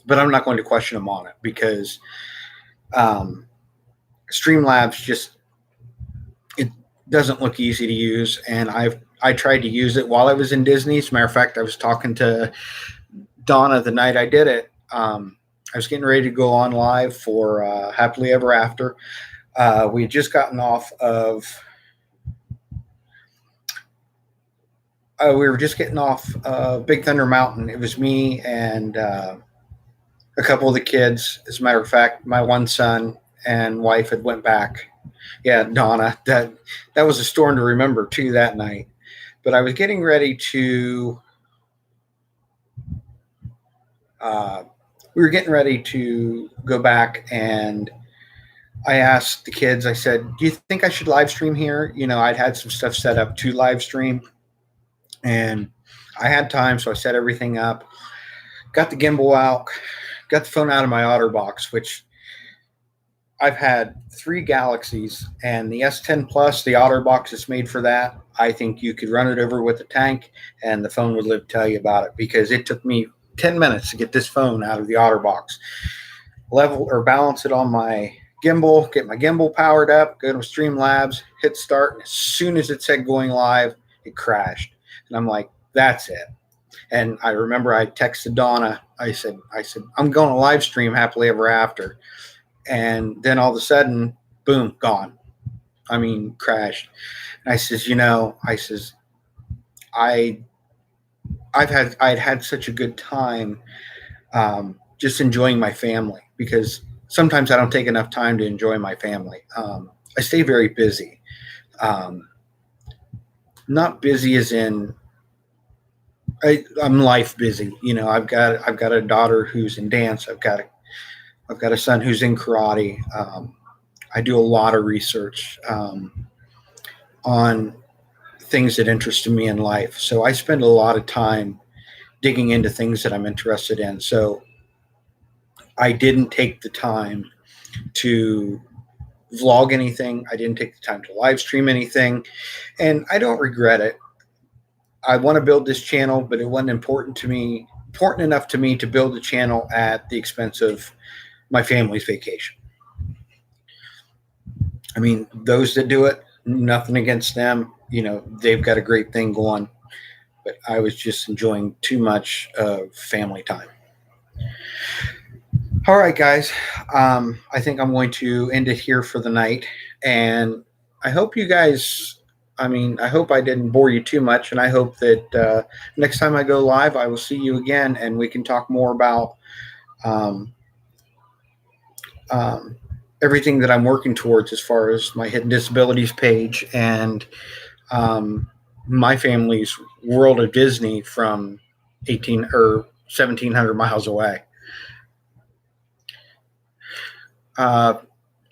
but I'm not going to question them on it because Streamlabs it doesn't look easy to use, and I tried to use it while I was in Disney. As a matter of fact, I was talking to Donna the night I did it. I was getting ready to go on live for Happily Ever After. We had just gotten off of we were just getting off Big Thunder Mountain. It was me and a couple of the kids. As a matter of fact, my one son and wife had went back. Yeah, Donna. That was a storm to remember too that night. But I was getting ready to. We were getting ready to go back, and I asked the kids. I said, "Do you think I should live stream here?" I'd had some stuff set up to live stream. And I had time, so I set everything up, got the gimbal out, got the phone out of my OtterBox, which I've had 3 Galaxies, and the S10 Plus, the OtterBox is made for that. I think you could run it over with a tank, and the phone would live to tell you about it because it took me 10 minutes to get this phone out of the OtterBox, level or balance it on my gimbal, get my gimbal powered up, go to Streamlabs, hit start, and as soon as it said going live, it crashed. And I'm like, that's it. And I remember I texted Donna. I said, I'm going to live stream Happily Ever After. And then all of a sudden, boom, gone. I mean, crashed. And I says, I'd had such a good time just enjoying my family because sometimes I don't take enough time to enjoy my family. I stay very busy. Not busy as in I'm life busy. I've got a daughter who's in dance. I've got a son who's in karate. I do a lot of research on things that interest me in life. So I spend a lot of time digging into things that I'm interested in. So I didn't take the time to vlog anything. I didn't take the time to live stream anything, and I don't regret it. I want to build this channel, but it wasn't important to me important enough to me to build a channel at the expense of my family's vacation. I mean, those that do it, nothing against them. They've got a great thing going, but I was just enjoying too much family time. All right, guys. I think I'm going to end it here for the night. And I hope you guys, I hope I didn't bore you too much. And I hope that next time I go live, I will see you again and we can talk more about everything that I'm working towards as far as my hidden disabilities page and my family's world of Disney from 1,700 miles away.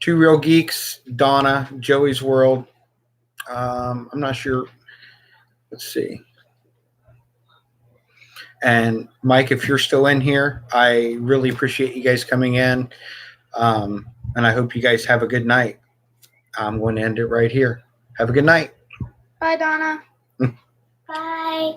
Two Real Geeks, Donna, Joey's World. I'm not sure. Let's see. And Mike, if you're still in here, I really appreciate you guys coming in. And I hope you guys have a good night. I'm going to end it right here. Have a good night. Bye, Donna. Bye.